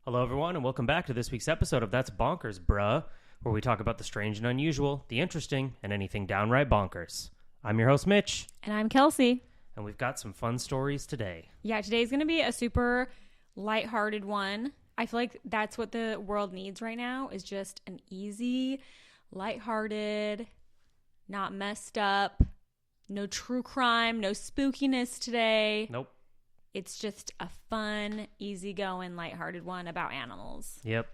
Hello, everyone, and welcome back to this week's episode of That's Bonkers, Bruh, where we talk about the strange and unusual, the interesting, and anything downright bonkers. I'm your host, Mitch. And I'm Kelsey. And we've got some fun stories today. Yeah, today's going to be a super lighthearted one. I feel like that's what the world needs right now, is just an easy, lighthearted, not messed up, no true crime, no spookiness today. Nope. It's just a fun, easygoing, lighthearted one about animals. Yep.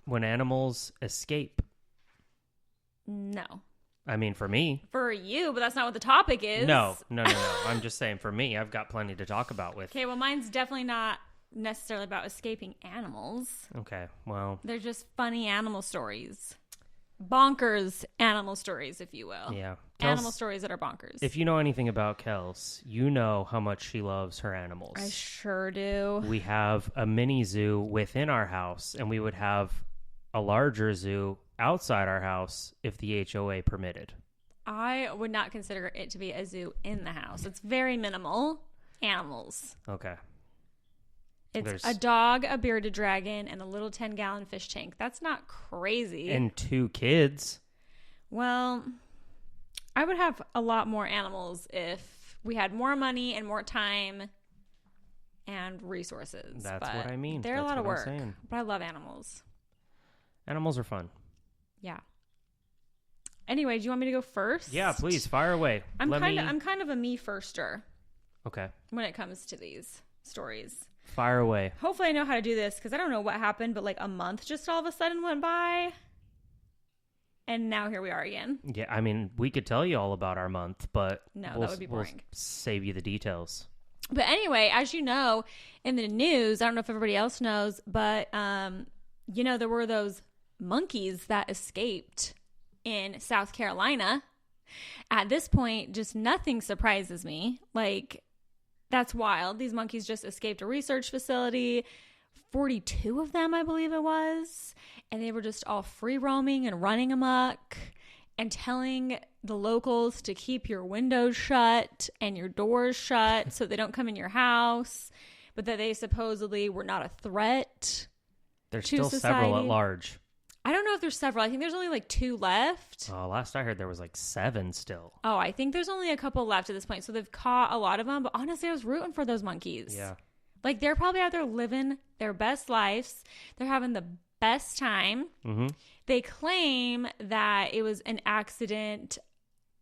When animals escape. No. I mean, for me. For you, but that's not what the topic is. No. I'm just saying for me, I've got plenty to talk about with. Okay, well, mine's definitely not necessarily about escaping animals. Okay, well. They're just funny animal stories. Bonkers animal stories, if you will. Yeah. Animal stories that are bonkers. If you know anything about Kels, you know how much she loves her animals. I sure do. We have a mini zoo within our house, and we would have a larger zoo outside our house if the HOA permitted. I would not consider it to be a zoo in the house. It's very minimal animals. Okay. It's a dog, a bearded dragon, and a little 10-gallon fish tank. That's not crazy. And 2 kids. Well, I would have a lot more animals if we had more money and more time and resources. That's what I mean. They're a lot of work, but I love animals. Animals are fun. Yeah. Anyway, do you want me to go first? Yeah, please, fire away. I'm kind of a me firster. Okay. When it comes to these stories. Fire away. Hopefully I know how to do this because I don't know what happened, but like a month just all of a sudden went by. And now here we are again. Yeah, I mean, we could tell you all about our month, but no, that would be boring. We'll save you the details. But anyway, as you know, in the news, I don't know if everybody else knows, but there were those monkeys that escaped in South Carolina. At this point, just nothing surprises me. Like, that's wild. These monkeys just escaped a research facility. 42 of them, I believe it was. And they were just all free roaming and running amok and telling the locals to keep your windows shut and your doors shut so they don't come in your house, but that they supposedly were not a threat. There's to still society. Several at large. I don't know if there's several. I think there's only like 2 left. Oh, last I heard there was like 7 still. Oh, I think there's only a couple left at this point. So they've caught a lot of them. But honestly, I was rooting for those monkeys. Yeah. Like, they're probably out there living their best lives. They're having the best time. Mm-hmm. They claim that it was an accident,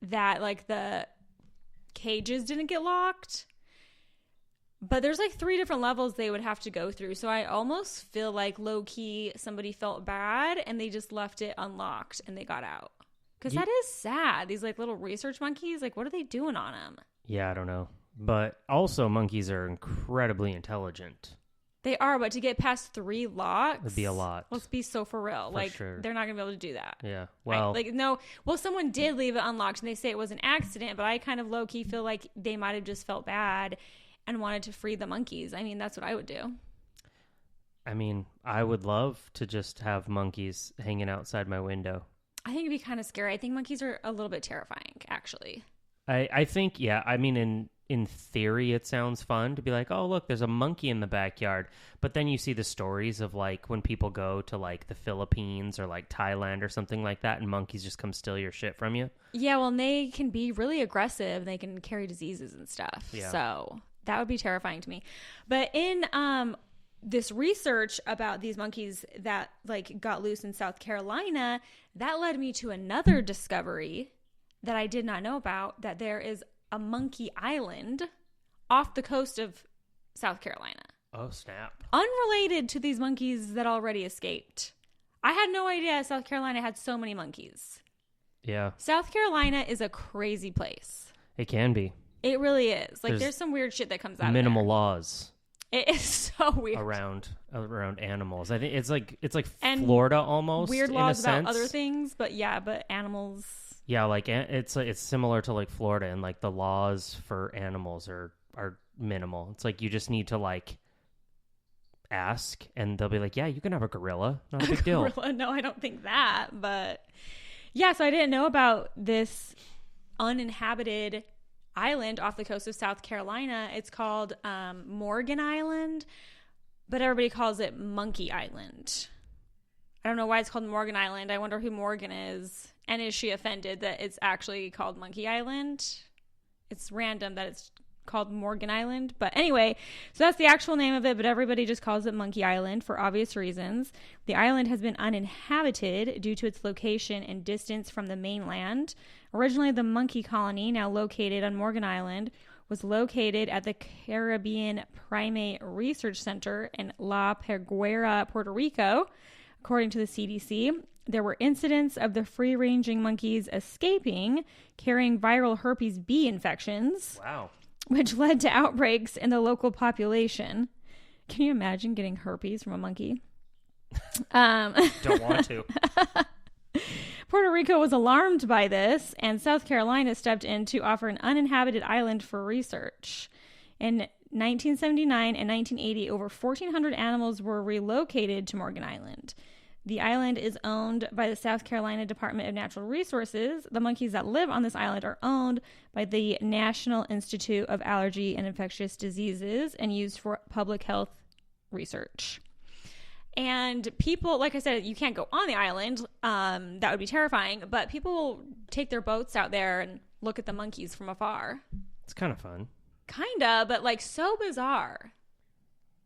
that like the cages didn't get locked. But there's like 3 different levels they would have to go through. So I almost feel like low-key somebody felt bad and they just left it unlocked and they got out. Because that is sad. These like little research monkeys, like what are they doing on them? Yeah, I don't know. But also monkeys are incredibly intelligent. They are, but to get past 3 locks would be a lot. Let's be so for real. Sure. They're not going to be able to do that. Yeah. Well, someone did leave it unlocked and they say it was an accident, but I kind of low-key feel like they might have just felt bad and wanted to free the monkeys. I mean, that's what I would do. I mean, I would love to just have monkeys hanging outside my window. I think it'd be kind of scary. I think monkeys are a little bit terrifying, actually. I think, yeah. I mean, in theory, it sounds fun to be like, oh, look, there's a monkey in the backyard. But then you see the stories of like when people go to like the Philippines or like Thailand or something like that, and monkeys just come steal your shit from you. Yeah, well, and they can be really aggressive. They can carry diseases and stuff. Yeah. So that would be terrifying to me. But in this research about these monkeys that like got loose in South Carolina, that led me to another discovery that I did not know about, that there is a monkey island off the coast of South Carolina. Oh, snap. Unrelated to these monkeys that already escaped. I had no idea South Carolina had so many monkeys. Yeah. South Carolina is a crazy place. It can be. It really is. Like, there's some weird shit that comes out of there. Minimal laws. It is so weird. Around animals. I think it's like and Florida almost. Weird laws about other things, but animals. Yeah, like it's similar to like Florida, and like the laws for animals are minimal. It's like you just need to like ask, and they'll be like, "Yeah, you can have a gorilla. Not a big deal." Gorilla? No, I don't think that. But yeah, so I didn't know about this uninhabited island off the coast of South Carolina. It's called Morgan Island. but everybody calls it Monkey Island. I don't know why it's called Morgan Island. I wonder who Morgan is. And is she offended that it's actually called Monkey Island? It's random that it's called Morgan Island. But anyway, so that's the actual name of it, but everybody just calls it Monkey Island for obvious reasons. The island has been uninhabited due to its location and distance from the mainland. Originally, the monkey colony, now located on Morgan Island, was located at the Caribbean Primate Research Center in La Peguera, Puerto Rico. According to the CDC, there were incidents of the free-ranging monkeys escaping, carrying viral herpes B infections. Wow. Which led to outbreaks in the local population. Can you imagine getting herpes from a monkey? Don't want to. Puerto Rico was alarmed by this, and South Carolina stepped in to offer an uninhabited island for research. In 1979 and 1980, over 1,400 animals were relocated to Morgan Island. The island is owned by the South Carolina Department of Natural Resources. The monkeys that live on this island are owned by the National Institute of Allergy and Infectious Diseases and used for public health research. And people, like I said, you can't go on the island. That would be terrifying. But people take their boats out there and look at the monkeys from afar. It's kind of fun. Kind of, but like so bizarre.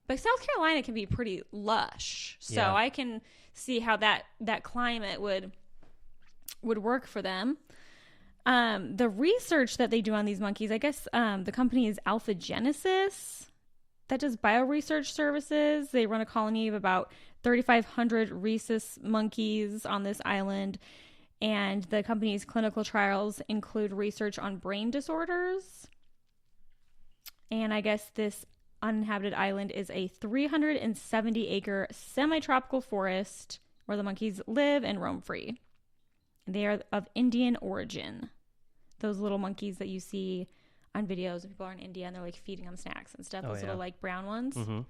But South Carolina can be pretty lush. So Yeah. I can see how that climate would work for them. The research that they do on these monkeys, I guess the company is Alpha Genesis that does bioresearch services. They run a colony of about 3,500 rhesus monkeys on this island. And the company's clinical trials include research on brain disorders. And I guess this uninhabited island is a 370-acre semi-tropical forest where the monkeys live and roam free. They are of Indian origin. Those little monkeys that you see on videos of people are in India and they're like feeding them snacks and stuff. Those little like brown ones. Mm-hmm.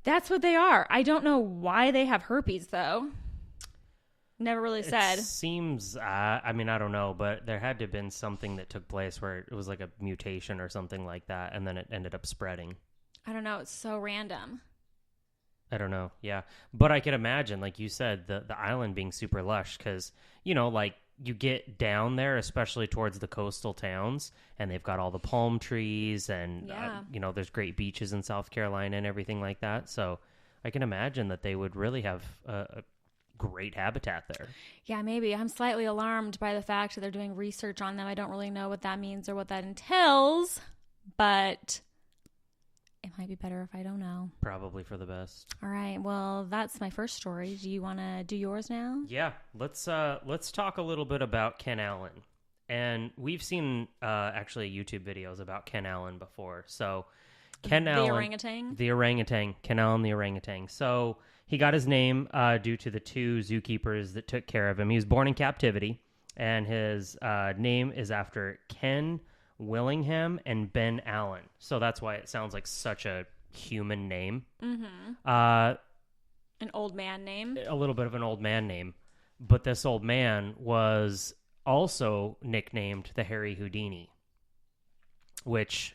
That's what they are. I don't know why they have herpes though. Never really said. It seems, I mean, I don't know, but there had to have been something that took place where it was like a mutation or something like that, and then it ended up spreading. I don't know. It's so random. I don't know. Yeah. But I could imagine, like you said, the island being super lush because, you know, like you get down there, especially towards the coastal towns, and they've got all the palm trees and, you know, there's great beaches in South Carolina and everything like that. So I can imagine that they would really have a great habitat there. Yeah, maybe. I'm slightly alarmed by the fact that they're doing research on them. I don't really know what that means or what that entails, but it might be better if I don't know. Probably for the best. All right. Well, that's my first story. Do you want to do yours now? Yeah. Let's talk a little bit about Ken Allen. And we've seen actually YouTube videos about Ken Allen before. So Ken Allen, the orangutan, Ken Allen the orangutan. So he got his name due to the two zookeepers that took care of him. He was born in captivity, and his name is after Ken Willingham and Ben Allen. So that's why it sounds like such a human name. Mm-hmm. An old man name. A little bit of an old man name. But this old man was also nicknamed the Hairy Houdini, which,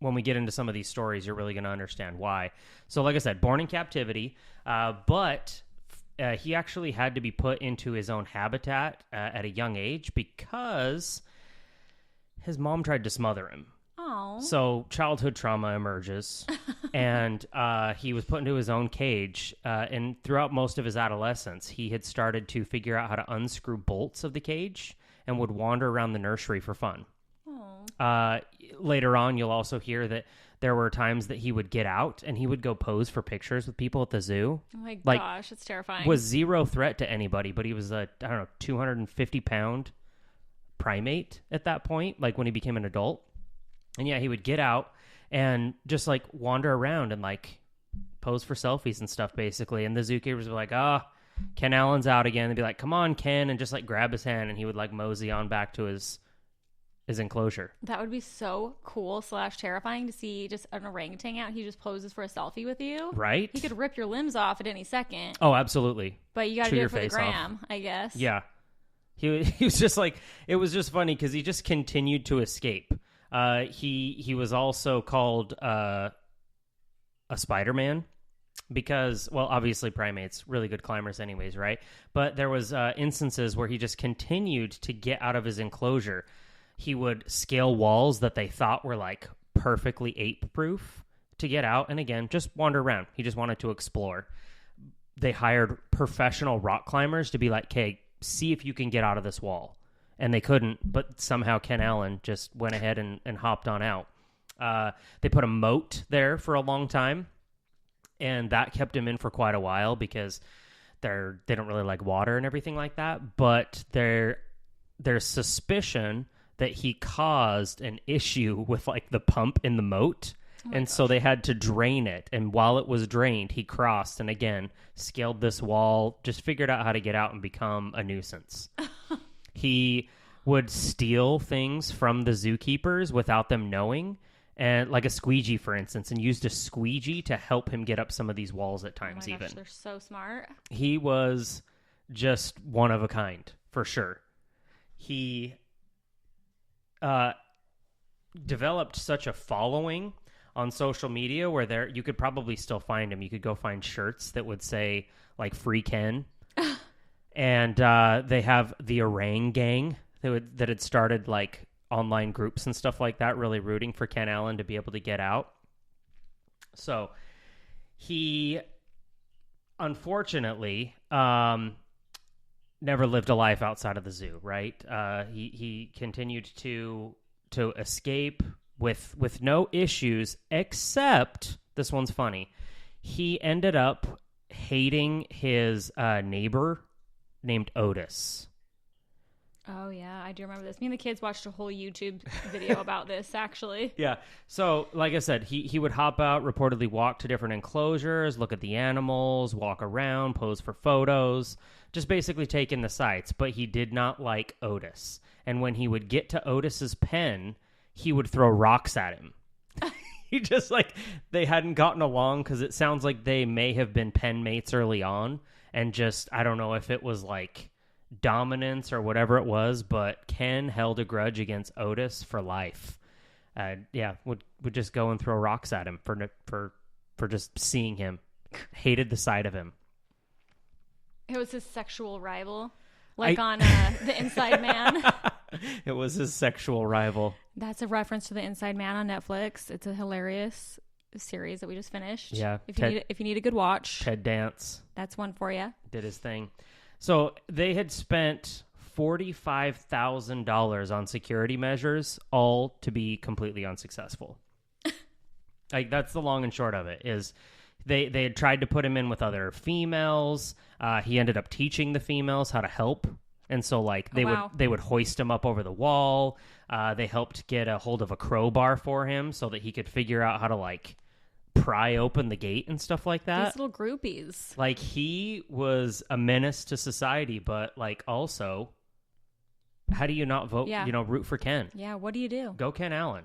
when we get into some of these stories, you're really going to understand why. So like I said, born in captivity, but he actually had to be put into his own habitat at a young age because his mom tried to smother him. Oh. So childhood trauma emerges, and he was put into his own cage. And throughout most of his adolescence, he had started to figure out how to unscrew bolts of the cage and would wander around the nursery for fun. Later on, you'll also hear that there were times that he would get out and he would go pose for pictures with people at the zoo. Oh my gosh, it's terrifying. Was zero threat to anybody, but he was a, 250-pound primate at that point, like when he became an adult. And yeah, he would get out and just like wander around and like pose for selfies and stuff, basically. And the zookeepers were like, Ken Allen's out again. They'd be like, come on, Ken, and just like grab his hand, and he would like mosey on back to his enclosure. That would be so cool / terrifying to see just an orangutan out. He just poses for a selfie with you. Right? He could rip your limbs off at any second. Oh, absolutely. But you got to do it for the gram, I guess. Yeah. He was just like, it was just funny because he just continued to escape. He was also called a Spider-Man because, well, obviously primates, really good climbers anyways, right? But there was instances where he just continued to get out of his enclosure. He would scale walls that they thought were like perfectly ape-proof to get out. And again, just wander around. He just wanted to explore. They hired professional rock climbers to be like, okay, see if you can get out of this wall. And they couldn't, but somehow Ken Allen just went ahead and hopped on out. They put a moat there for a long time, and that kept him in for quite a while because they don't really like water and everything like that. But there's suspicion that he caused an issue with like the pump in the moat. And so they had to drain it. And while it was drained, he crossed and again scaled this wall, just figured out how to get out and become a nuisance. He would steal things from the zookeepers without them knowing, and like a squeegee, for instance, and used a squeegee to help him get up some of these walls at times. Oh my gosh, they're so smart. He was just one of a kind, for sure. He developed such a following on social media where you could probably still find him. You could go find shirts that would say like "Free Ken," and they have the Orang Gang that had started like online groups and stuff like that, really rooting for Ken Allen to be able to get out. So he, unfortunately, never lived a life outside of the zoo. Right? He continued to escape with no issues, except this one's funny. He ended up hating his neighbor named Otis. Oh, yeah, I do remember this. Me and the kids watched a whole YouTube video about this, actually. Yeah. So, like I said, he would hop out, reportedly walk to different enclosures, look at the animals, walk around, pose for photos, just basically take in the sights. But he did not like Otis. And when he would get to Otis's pen, he would throw rocks at him. He just like, they hadn't gotten along because it sounds like they may have been pen mates early on. And just, I don't know if it was like dominance or whatever it was, but Ken held a grudge against Otis for life. Would just go and throw rocks at him for just seeing him. Hated the sight of him. It was his sexual rival, on The Inside Man. It was his sexual rival. That's a reference to The Inside Man on Netflix. It's a hilarious series that we just finished. Yeah. If you need a good watch. Ted Dance. That's one for you. Did his thing. So they had spent $45,000 on security measures, all to be completely unsuccessful. Like, that's the long and short of it, is they had tried to put him in with other females. He ended up teaching the females how to help. And so, like, they would hoist him up over the wall. They helped get a hold of a crowbar for him so that he could figure out how to, like, pry open the gate and stuff like that. These little groupies. Like, he was a menace to society, but, like, also, how do you not vote, root for Ken? Yeah, what do you do? Go Ken Allen.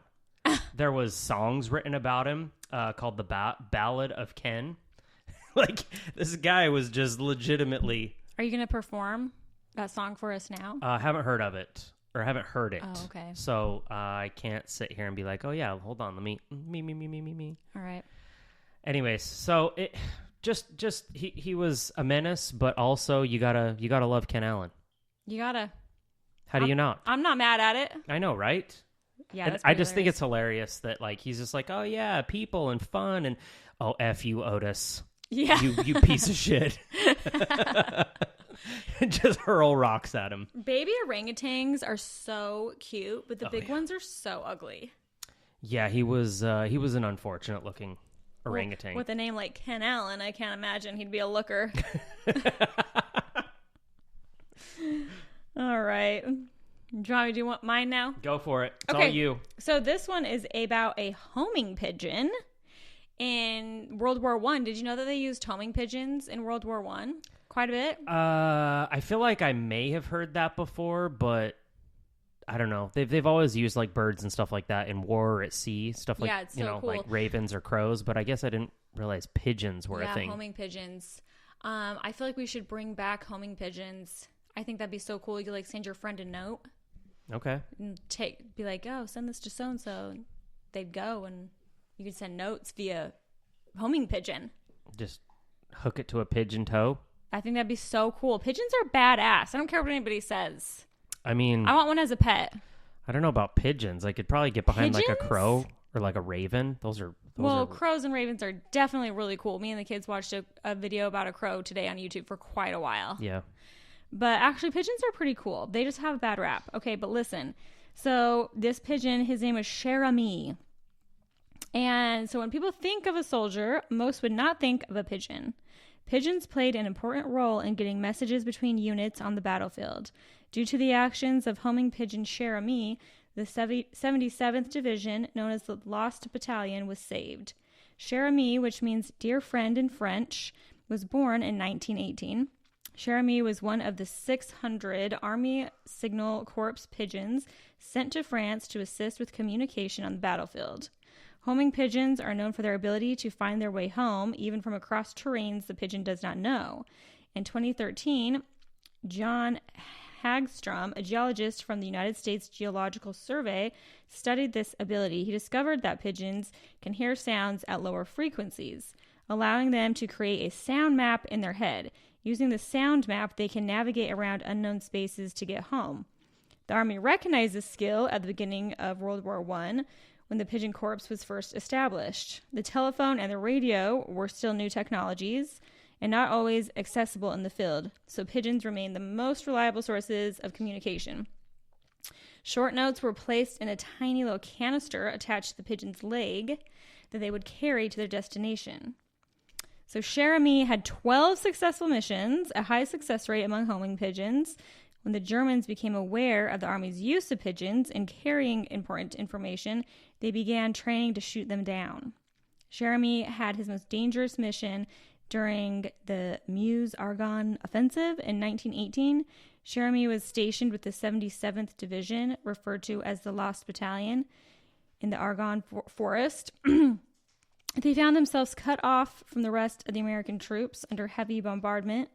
There was songs written about him called the Ballad of Ken. Like, this guy was just legitimately... Are you going to perform that song for us now? I haven't heard of it. Or haven't heard it. Oh, okay. So I can't sit here and be like, oh, yeah, hold on. Let me. All right. Anyways, so it he was a menace, but also you gotta love Ken Allen. You gotta. How do you not? I'm not mad at it. I know, right? Yeah, I just think it's hilarious that like he's just like, oh yeah, people and fun and oh F you, Otis. Yeah. You piece of shit. Just hurl rocks at him. Baby orangutans are so cute, but the big ones are so ugly. Yeah, he was an unfortunate looking orangutan. With a name like Ken Allen, I can't imagine he'd be a looker. All right. Do you want mine now? Go for it. It's okay. all you. So this one is about a homing pigeon in World War I. Did you know that they used homing pigeons in World War I? Quite a bit. I feel like I may have heard that before, but I don't know. They've always used like birds and stuff like that in war or at sea, stuff like it's so cool. like ravens or crows. But I guess I didn't realize pigeons were a thing. Yeah, homing pigeons. I feel like we should bring back homing pigeons. I think that'd be so cool. You could like send your friend a note. Okay. And be like, oh, send this to so and so. They'd go, and you could send notes via homing pigeon. Just hook it to a pigeon toe. I think that'd be so cool. Pigeons are badass. I don't care what anybody says. I mean, I want one as a pet. I don't know about pigeons. I could probably get behind like a Pigeons? crow or like a raven. Those are Crows and ravens are definitely really cool. Me and the kids watched a video about a crow today on YouTube for quite a while. Yeah. But actually, pigeons are pretty cool. They just have a bad rap. Okay, but listen. So this pigeon, his name was Cher Ami. And so when people think of a soldier, most would not think of a pigeon. Pigeons played an important role in getting messages between units on the battlefield. Due to the actions of homing pigeon Cher Ami, the 77th Division, known as the Lost Battalion, was saved. Cher Ami, which means dear friend in French, was born in 1918. Cher Ami was one of the 600 Army Signal Corps pigeons sent to France to assist with communication on the battlefield. Homing pigeons are known for their ability to find their way home, even from across terrains the pigeon does not know. In 2013, John Hagstrom, a geologist from the United States Geological Survey, studied this ability. He discovered that pigeons can hear sounds at lower frequencies, allowing them to create a sound map in their head. Using the sound map, they can navigate around unknown spaces to get home. The Army recognized this skill at the beginning of World War I, when the Pigeon Corps was first established. The telephone and the radio were still new technologies and not always accessible in the field, so pigeons remained the most reliable sources of communication. Short notes were placed in a tiny little canister attached to the pigeon's leg that they would carry to their destination. So Cher Ami had 12 successful missions, a high success rate among homing pigeons. When the Germans became aware of the Army's use of pigeons in carrying important information, they began training to shoot them down. Cher Ami had his most dangerous mission during the Meuse-Argonne offensive in 1918. Cher Ami was stationed with the 77th Division, referred to as the Lost Battalion, in the Argonne forest. They found themselves cut off from the rest of the American troops under heavy bombardment.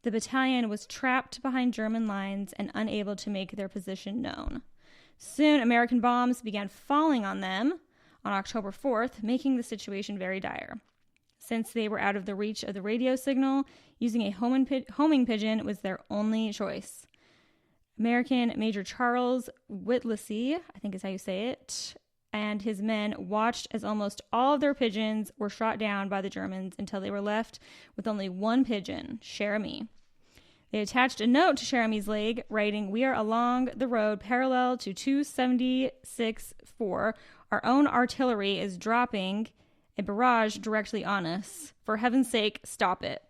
The battalion was trapped behind German lines and unable to make their position known. Soon, American bombs began falling on them on October 4th, making the situation very dire. Since they were out of the reach of the radio signal, using a homing pigeon was their only choice. American Major Charles Whittlesey, I think is how you say it, and his men watched as almost all of their pigeons were shot down by the Germans until they were left with only one pigeon, Cher Ami. They attached a note to Cher Ami's leg, writing, "We are along the road parallel to 276-4. Our own artillery is dropping a barrage directly on us. For heaven's sake, stop it."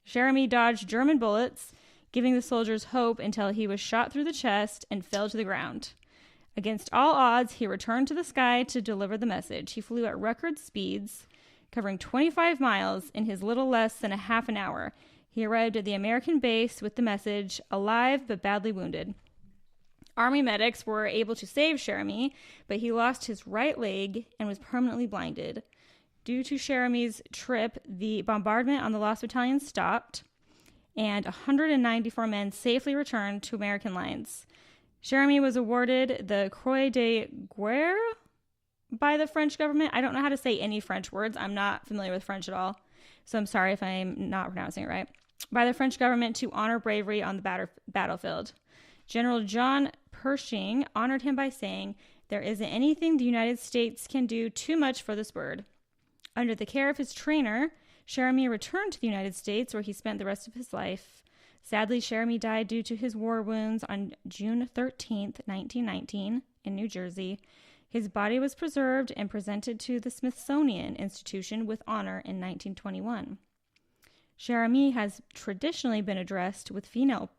Cher Ami dodged German bullets, giving the soldiers hope until he was shot through the chest and fell to the ground. Against all odds, he returned to the sky to deliver the message. He flew at record speeds, covering 25 miles in his little less than a half an hour. He arrived at the American base with the message, alive but badly wounded. Army medics were able to save Cher Ami, but he lost his right leg and was permanently blinded. Due to Cher Ami's trip, the bombardment on the Lost Battalion stopped, and 194 men safely returned to American lines. Cher Ami was awarded the Croix de Guerre by the French government. I don't know how to say any French words. I'm not familiar with French at all, so I'm sorry if I'm not pronouncing it right. By the French government to honor bravery on the battlefield. General John Pershing honored him by saying, "There isn't anything the United States can do too much for this bird." Under the care of his trainer, Cher Ami returned to the United States, where he spent the rest of his life. Sadly, Cher Ami died due to his war wounds on June 13th, 1919, in New Jersey. His body was preserved and presented to the Smithsonian Institution with honor in 1921. Cher Ami has traditionally been addressed with female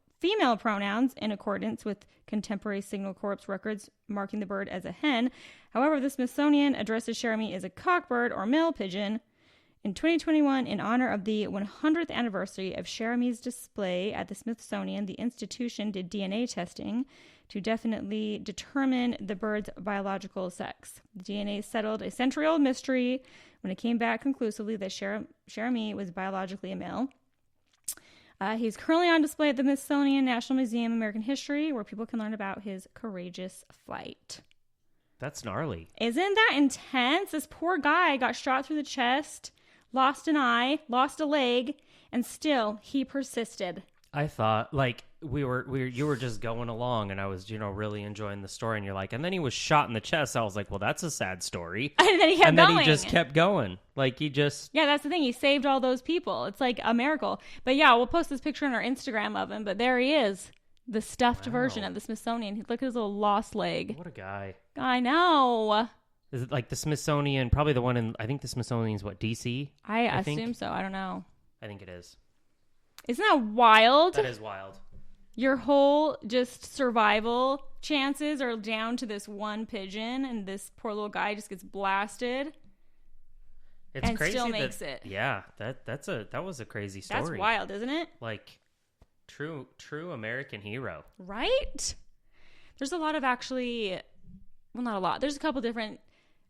pronouns in accordance with contemporary Signal Corps records marking the bird as a hen. However, the Smithsonian addresses Cher Ami as a cockbird or male pigeon. In 2021, in honor of the 100th anniversary of Cher Ami's display at the Smithsonian, the institution did DNA testing to definitely determine the bird's biological sex. The DNA settled a century-old mystery when it came back conclusively that Cher Ami was biologically a male. He's currently on display at the Smithsonian National Museum of American History, where people can learn about his courageous flight. That's gnarly. Isn't that intense? This poor guy got shot through the chest, lost an eye, lost a leg, and still he persisted. I thought like you were just going along, and I was really enjoying the story, and you're like, and then he was shot in the chest. I was like, well, that's a sad story. And then he kept going. He just kept going. Like he just that's the thing. He saved all those people. It's like a miracle. But yeah, we'll post this picture on our Instagram of him. But there he is, the stuffed version of the Smithsonian. Look at his little lost leg. What a guy! I know. Is it like the Smithsonian? Probably the one in. I think the Smithsonian's what, DC? I assume so. I don't know. I think it is. Isn't that wild? That is wild. Your whole just survival chances are down to this one pigeon, and this poor little guy just gets blasted. It's and crazy still makes it. Yeah, that was a crazy story. That's wild, isn't it? Like true American hero. Right? There's a lot of not a lot. There's a couple different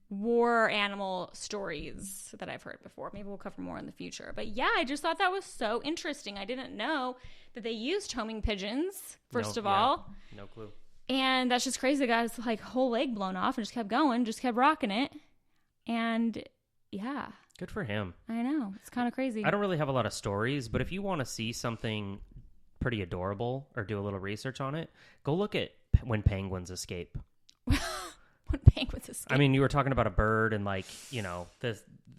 war animal stories that I've heard before. Maybe we'll cover more in the future. But yeah, I just thought that was so interesting. I didn't know that they used homing pigeons, first of all. No clue. And that's just crazy. The guy's like whole leg blown off and just kept going, just kept rocking it. And yeah. Good for him. I know. It's kind of crazy. I don't really have a lot of stories, but if you want to see something pretty adorable or do a little research on it, go look at when penguins escape. When penguins escape. I mean, you were talking about a bird and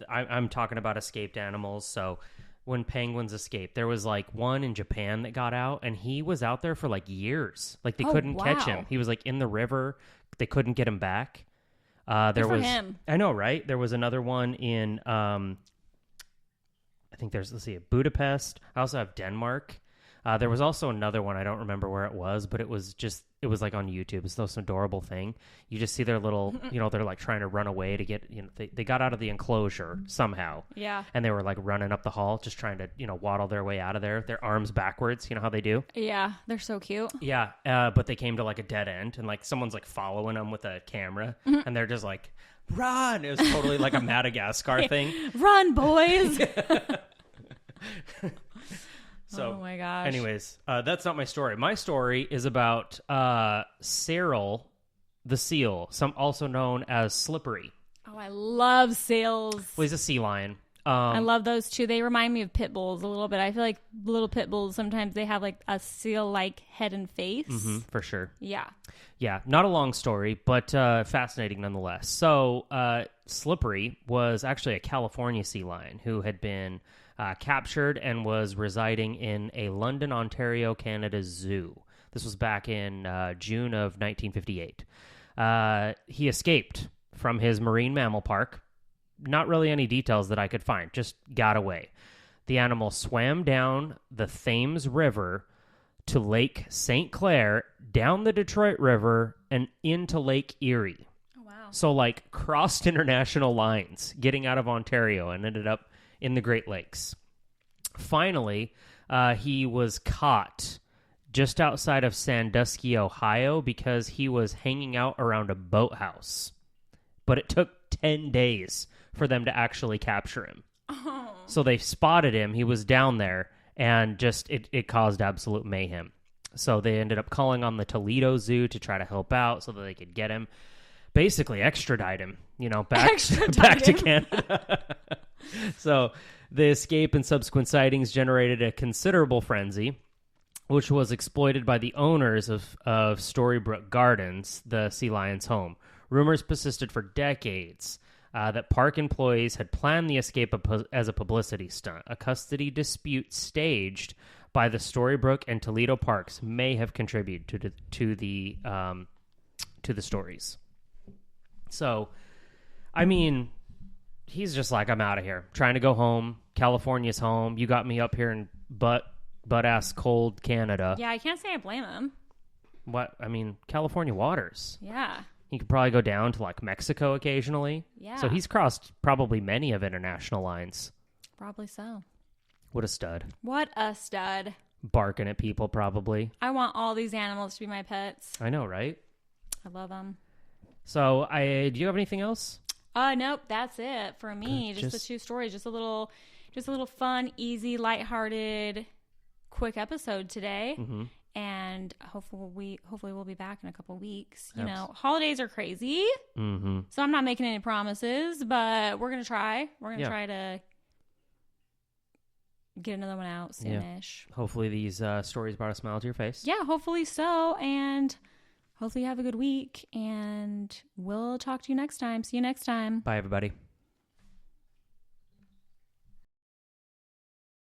I'm talking about escaped animals. So when penguins escape, there was like one in Japan that got out, and he was out there for like years. Like they couldn't catch him. He was like in the river. They couldn't get him back. Good for him. I know, right? There was another one in, I think there's, Budapest. I also have Denmark. There was also another one. I don't remember where it was, but it was like on YouTube. It's this adorable thing. You just see their little, they're like trying to run away to get, they got out of the enclosure somehow. Yeah. And they were like running up the hall, just trying to, waddle their way out of there. Their arms backwards. You know how they do? Yeah. They're so cute. Yeah. But they came to like a dead end, and like someone's like following them with a camera, and they're just like, run. It was totally like a Madagascar thing. Run, boys. So, oh my gosh. Anyways, that's not my story. My story is about Cyril the seal, also known as Slippery. Oh, I love seals. Well, he's a sea lion. I love those too. They remind me of pit bulls a little bit. I feel like little pit bulls, sometimes they have like a seal-like head and face. Mm-hmm, for sure. Yeah. Yeah, not a long story, but fascinating nonetheless. So, Slippery was actually a California sea lion who had been captured and was residing in a London, Ontario, Canada zoo. This was back in June of 1958. He escaped from his marine mammal park. Not really any details that I could find, just got away. The animal swam down the Thames River to Lake St. Clair, down the Detroit River, and into Lake Erie. Oh, wow. So, like, crossed international lines, getting out of Ontario, and ended up in the Great Lakes. Finally, he was caught just outside of Sandusky, Ohio, because he was hanging out around a boathouse. But it took 10 days for them to actually capture him. Oh. So they spotted him. He was down there, and just it caused absolute mayhem. So they ended up calling on the Toledo Zoo to try to help out so that they could get him. Basically extradite him, back to Canada. So the escape and subsequent sightings generated a considerable frenzy, which was exploited by the owners of Storybrooke Gardens, the sea lion's home. Rumors persisted for decades that park employees had planned the escape as a publicity stunt. A custody dispute staged by the Storybrooke and Toledo parks may have contributed to the stories. So, I mean, he's just like, I'm out of here. Trying to go home. California's home. You got me up here in butt-ass cold Canada. Yeah, I can't say I blame him. What? I mean, California waters. Yeah. He could probably go down to, like, Mexico occasionally. Yeah. So he's crossed probably many of international lines. Probably so. What a stud. What a stud. Barking at people, probably. I want all these animals to be my pets. I know, right? I love them. So, do you have anything else? Nope, that's it for me. Just the two stories. Just a little fun, easy, lighthearted, quick episode today. Mm-hmm. And hopefully we'll be back in a couple weeks. You know, holidays are crazy. Mm-hmm. So I'm not making any promises, but we're going to try. We're going to try to get another one out soonish. Hopefully these stories brought a smile to your face. Yeah, hopefully so. And hopefully you have a good week. And we'll talk to you next time. See you next time. Bye, everybody.